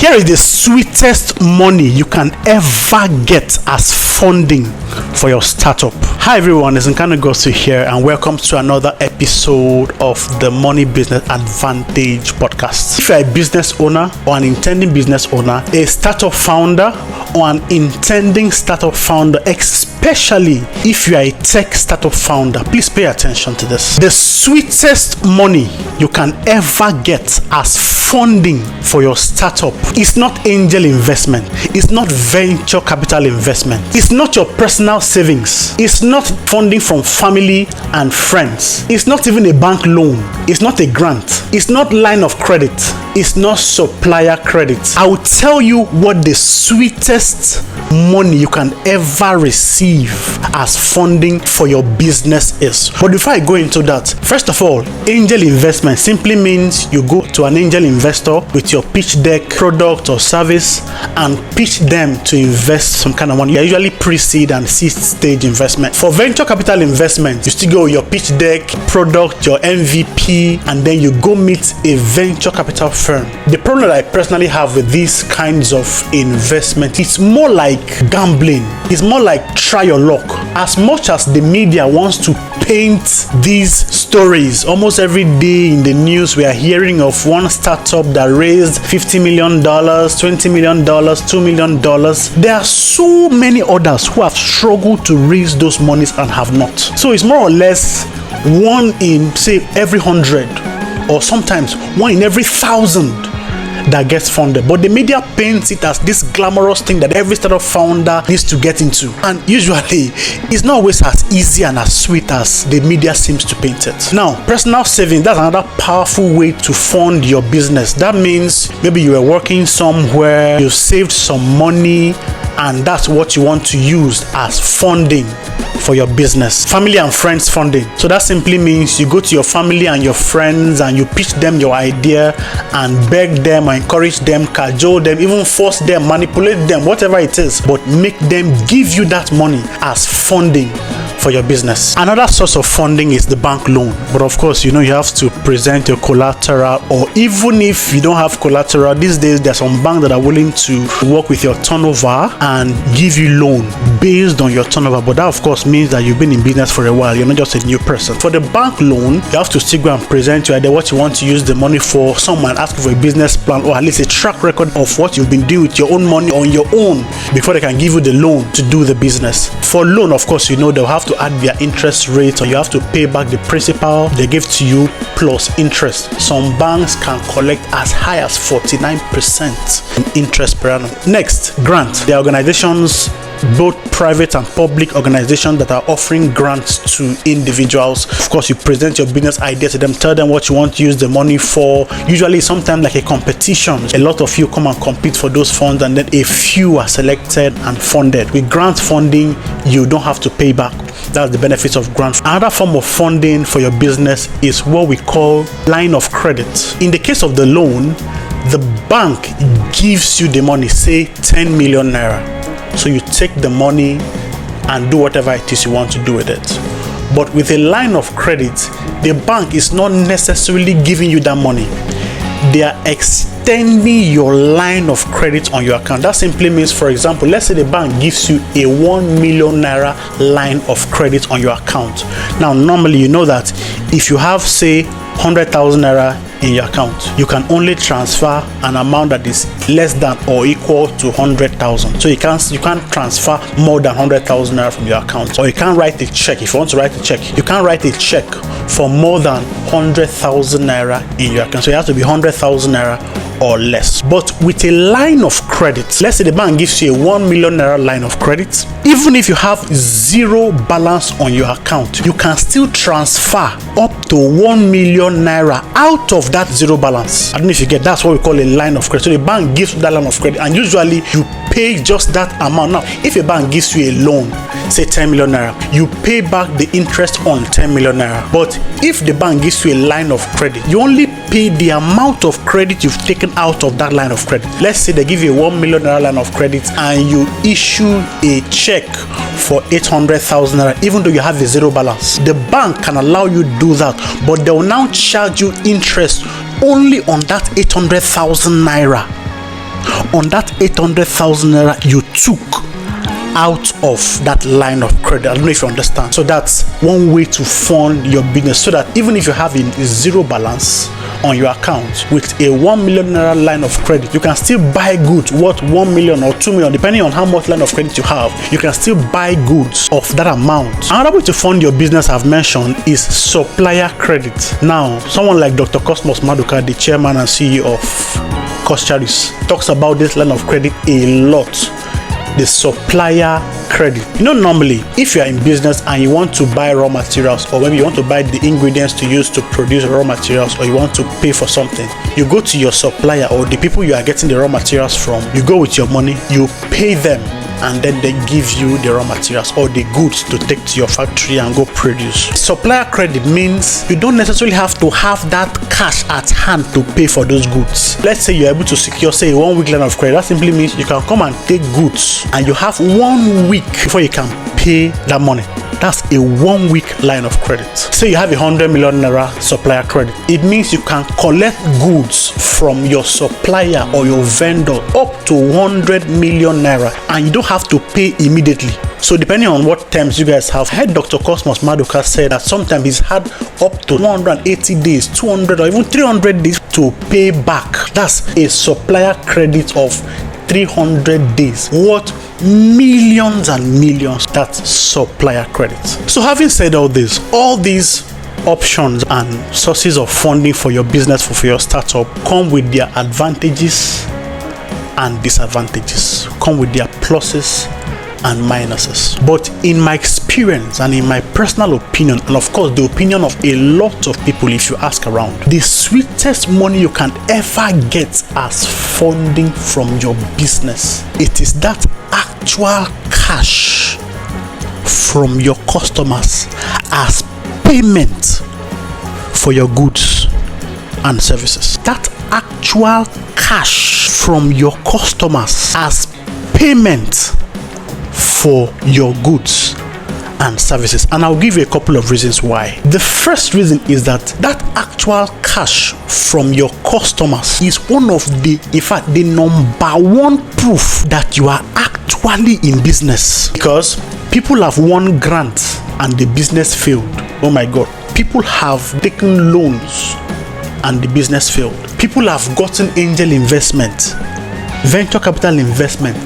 Here is the sweetest money you can ever get as funding for your startup. Hi everyone, it's Nkanu Gosu here, and welcome to another episode of the Money Business Advantage podcast. If you're a business owner or an intending business owner, a startup founder or an intending startup founder, especially if you are a tech startup founder, please pay attention to this. The sweetest money you can ever get as funding for your startup is not angel investment, it's not venture capital investment, it's not your personal savings, it's not funding from family and friends, it's not even a bank loan, it's not a grant, it's not line of credit, it's not supplier credit. I will tell you what the sweetest money you can ever receive as funding for your business is. But before I go into that, first of all, angel investment simply means you go to an angel investor with your pitch deck, product or service, and pitch them to invest some kind of money. You're usually pre-seed and seed stage investment. For venture capital investment, you still go with your pitch deck, product, your MVP, and then you go meet a venture capital firm. The problem that I personally have with these kinds of investment, it's more like gambling. It's more like try your luck. As much as the media wants to paint these stories, almost every day in the news we are hearing of one startup that raised $50 million, $20 million, $2 million. There are so many others who have struggled to raise those monies and have not. So it's more or less one in, say, every 100, or sometimes one in every 1,000 that gets funded. But the media paints it as this glamorous thing that every startup founder needs to get into, and usually it's not always as easy and as sweet as the media seems to paint it. Now, personal savings, that's another powerful way to fund your business. That means maybe you were working somewhere, you saved some money, and that's what you want to use as funding for your business. Family and friends funding. So that simply means you go to your family and your friends and you pitch them your idea and beg them or encourage them, cajole them, even force them, manipulate them, whatever it is, but make them give you that money as funding for your business. Another source of funding is the bank loan. But of course, you have to present your collateral, or even if you don't have collateral, these days there's some banks that are willing to work with your turnover and give you loan based on your turnover. But that of course means that you've been in business for a while, you're not just a new person. For the bank loan, you have to still go and present your idea, what you want to use the money for. Someone ask for a business plan or at least a track record of what you've been doing with your own money on your own before they can give you the loan to do the business. For loan, of course, they'll have to add their interest rate, or you have to pay back the principal they give to you plus interest. Some banks can collect as high as 49% in interest per annum. Next, grant. There are organizations, both private and public organizations, that are offering grants to individuals. Of course, you present your business idea to them, tell them what you want to use the money for. Usually sometimes like a competition, a lot of you come and compete for those funds, and then a few are selected and funded. With grant funding, you don't have to pay back. That's the benefits of grant. Another form of funding for your business is what we call line of credit. In the case of the loan, the bank gives you the money, say 10 million naira. So you take the money and do whatever it is you want to do with it. But with a line of credit, the bank is not necessarily giving you that money. They are extending your line of credit on your account. That simply means, for example, let's say the bank gives you a 1 million naira line of credit on your account. Now, normally you know that if you have, say, 100,000 naira in your account, you can only transfer an amount that is less than or equal to 100,000. So you can't transfer more than 100,000 naira from your account. Or you can't write a check. If you want to write a check, you can't write a check for more than 100,000 naira in your account. So it has to be 100,000 naira or less. But with a line of credit, let's say the bank gives you a 1 million naira line of credit, even if you have zero balance on your account, you can still transfer up to 1 million naira out of that zero balance. I don't know if you get, that's what we call a line of credit. So the bank gives you that line of credit, and usually you pay just that amount. Now, if a bank gives you a loan, say 10 million naira, you pay back the interest on 10 million naira. But if the bank gives you a line of credit, you only pay the amount of credit you've taken out of that line of credit. Let's say they give you a 1 million naira line of credit and you issue a check for 800,000 naira, even though you have a zero balance. The bank can allow you to do that, but they will now charge you interest only on that 800,000 naira. on that 800,000 naira you took out of that line of credit. I don't know if you understand. So that's one way to fund your business, so that even if you have a zero balance on your account, with a 1 million naira line of credit, you can still buy goods worth 1 million or 2 million, depending on how much line of credit you have. You can still buy goods of that amount. Another way to fund your business I've mentioned is supplier credit. Now, someone like Dr. Cosmos Maduka, the chairman and CEO of Coscharis, talks about this line of credit a lot. The supplier credit. Normally, if you are in business and you want to buy raw materials, or maybe you want to buy the ingredients to use to produce raw materials, or you want to pay for something, you go to your supplier or the people you are getting the raw materials from. You go with your money, you pay them, and then they give you the raw materials or the goods to take to your factory and go produce. Supplier credit means you don't necessarily have to have that cash at hand to pay for those goods. Let's say you're able to secure, say, a 1 week line of credit. That simply means you can come and take goods and you have 1 week before you can pay that money. That's a 1 week line of credit. Say you have 100 million naira supplier credit. It means you can collect goods from your supplier or your vendor up to 100 million naira, and you don't have to pay immediately. So depending on what terms you guys have, I heard Dr. Cosmos Maduka said that sometimes he's had up to 180 days, 200 or even 300 days to pay back. That's a supplier credit of 300 days. What? Millions and millions. That's supplier credit. So having said all these options and sources of funding for your business, for your startup, come with their advantages and disadvantages, come with their pluses and minuses. But in my experience and in my personal opinion, and of course the opinion of a lot of people if you ask around, the sweetest money you can ever get as funding from your business, it is that actual cash from your customers as payment for your goods and services. That actual cash from your customers as payment for your goods and services. And I'll give you a couple of reasons why. The first reason is that actual cash from your customers is one of the, in fact, the number one proof that you are actually in business. Because people have won grants and the business failed. Oh my God. People have taken loans and the business failed. People have gotten angel investment, venture capital investment,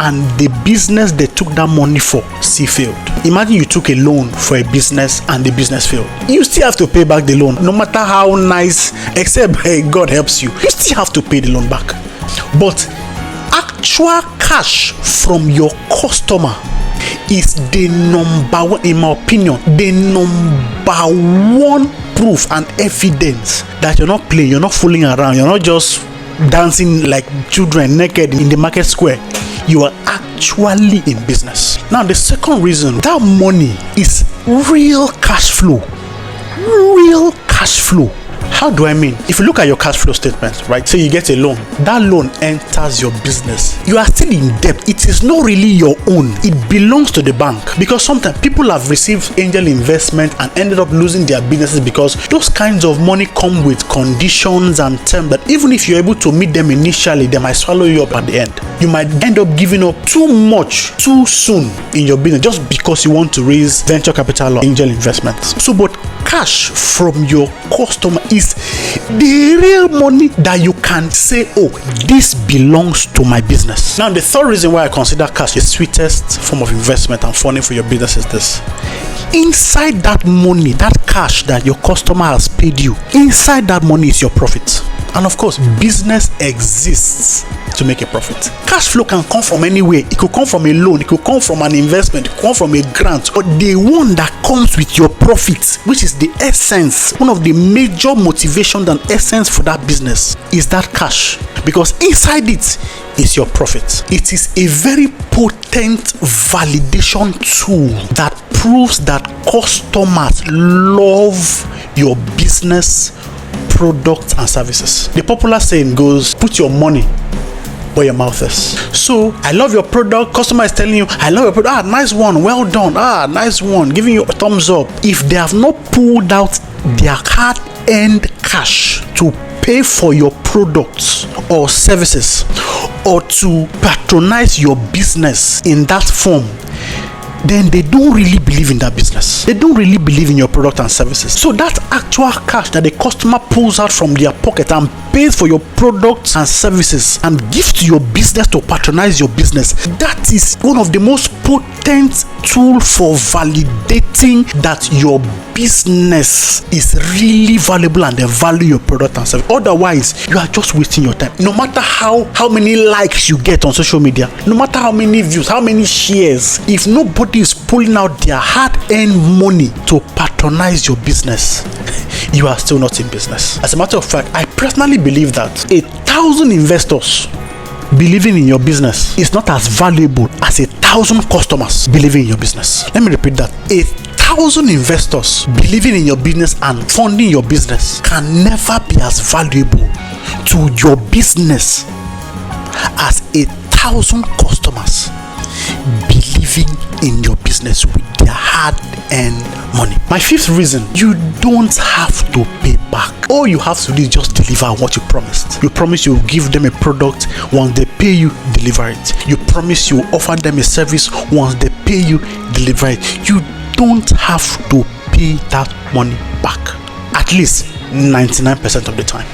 and the business they took that money for still failed. Imagine you took a loan for a business and the business failed. You still have to pay back the loan, no matter how nice, except God helps you. You still have to pay the loan back. But actual cash from your customer is the number one, in my opinion, the number one proof and evidence that you're not playing, you're not fooling around, you're not just dancing like children naked in the market square. You are actually in business. Now, the second reason, that money is real cash flow. Real cash flow. How do I mean? If you look at your cash flow statement, right? Say you get a loan. That loan enters your business. You are still in debt. It is not really your own. It belongs to the bank. Because sometimes people have received angel investment and ended up losing their businesses because those kinds of money come with conditions and terms that even if you're able to meet them initially, they might swallow you up at the end. You might end up giving up too much too soon in your business just because you want to raise venture capital or angel investments. So, but cash from your customer is the real money that you can say, oh, this belongs to my business. Now, the third reason why I consider cash the sweetest form of investment and funding for your business is this. Inside that money, that cash that your customer has paid you, inside that money is your profit. And of course, business exists to make a profit. Cash flow can come from anywhere. It could come from a loan, it could come from an investment, it could come from a grant, or the one that comes with your profit, which is the essence, one of the major motivations and essence for that business is that cash. Because inside it is your profit. It is a very potent validation tool that proves that customers love your business, products and services. The popular saying goes, put your money where your mouth is. So, I love your product. Customer is telling you, I love your product. Ah, nice one. Well done. Ah, nice one. Giving you a thumbs up. If they have not pulled out their hard-earned cash to pay for your products or services or to patronize your business in that form, then they don't really believe in that business. They don't really believe in your product and services. So that actual cash that the customer pulls out from their pocket and pays for your products and services and gives to your business to patronize your business, that is one of the most potent tools for validating that your business is really valuable and they value your product and service. Otherwise, you are just wasting your time. No matter how many likes you get on social media, no matter how many views, how many shares, if nobody is pulling out their hard-earned money to patronize your business, you are still not in business. As a matter of fact, I personally believe that 1,000 investors believing in your business is not as valuable as 1,000 customers believing in your business. Let me repeat that. 1,000 investors believing in your business and funding your business can never be as valuable to your business as 1,000 customers believing in your business with their hard-earned money. My fifth reason, you don't have to pay back. All you have to do is just deliver what you promised. You promise you will give them a product. Once they pay you, deliver it. You promise you will offer them a service. Once they pay you, deliver it. You don't have to pay that money back. At least 99% of the time.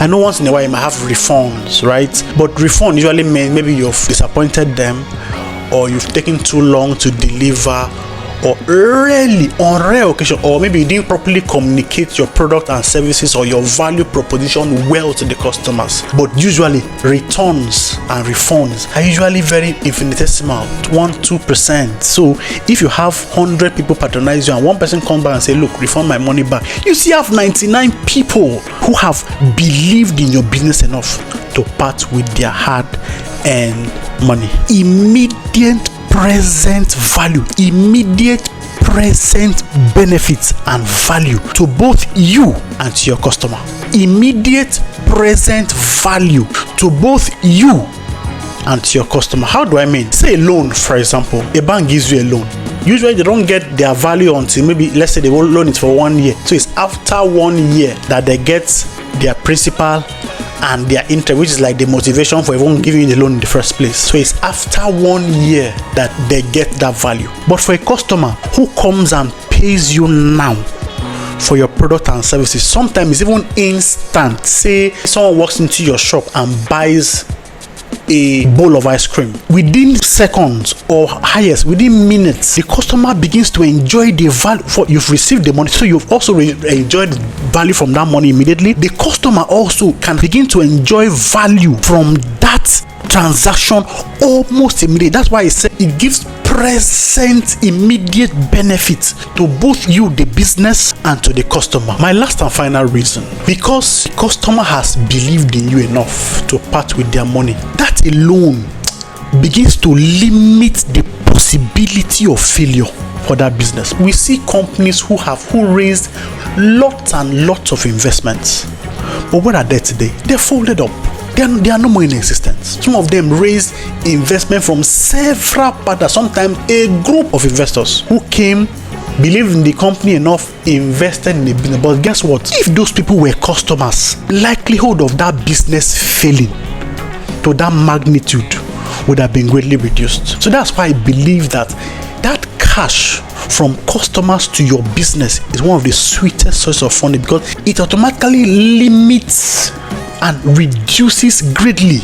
I know once in a while you might have refunds, right? But refund usually means maybe you've disappointed them, or you've taken too long to deliver, or really on rare occasion, or maybe you didn't properly communicate your product and services or your value proposition well to the customers. But usually returns and refunds are usually very infinitesimal, 1-2%. So if you have 100 people patronize you and one person comes back and say, look, refund my money back, you still have 99 people who have believed in your business enough to part with their hard-earned money. Immediate present value, immediate present benefits and value to both you and to your customer. Immediate present value to both you and to your customer. How do I mean? Say a loan, for example. A bank gives you a loan. Usually they don't get their value until maybe, let's say, they will loan it for 1 year. So it's after 1 year that they get their principal and their interest, which is like the motivation for even giving you the loan in the first place. So it's after 1 year that they get that value. But for a customer who comes and pays you now for your product and services, sometimes it's even instant. Say someone walks into your shop and buys a bowl of ice cream. Within seconds or highest, within minutes, the customer begins to enjoy the value for you've received the money. So you've also enjoyed value from that money immediately. The customer also can begin to enjoy value from that transaction almost immediately. That's why it gives present immediate benefits to both you, the business, and to the customer. My last and final reason, because the customer has believed in you enough to part with their money, that alone begins to limit the possibility of failure for that business. We see companies who raised lots and lots of investments, but what are they today? They're folded up. They are no more in existence. Some of them raised investment from several partners, sometimes a group of investors who came, believed in the company enough, invested in the business. But guess what? If those people were customers, likelihood of that business failing to that magnitude would have been greatly reduced. So that's why I believe that cash from customers to your business is one of the sweetest sources of funding, because it automatically limits and reduces greatly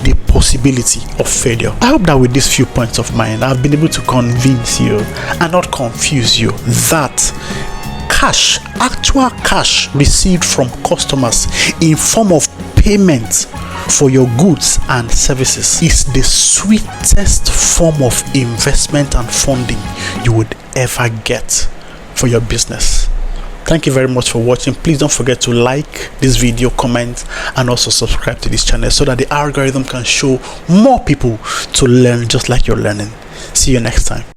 the possibility of failure. I hope that with these few points of mine, I've been able to convince you and not confuse you that cash, actual cash received from customers in form of payment for your goods and services is the sweetest form of investment and funding you would ever get for your business. Thank you very much for watching. Please don't forget to like this video, comment, and also subscribe to this channel so that the algorithm can show more people to learn just like you're learning. See you next time.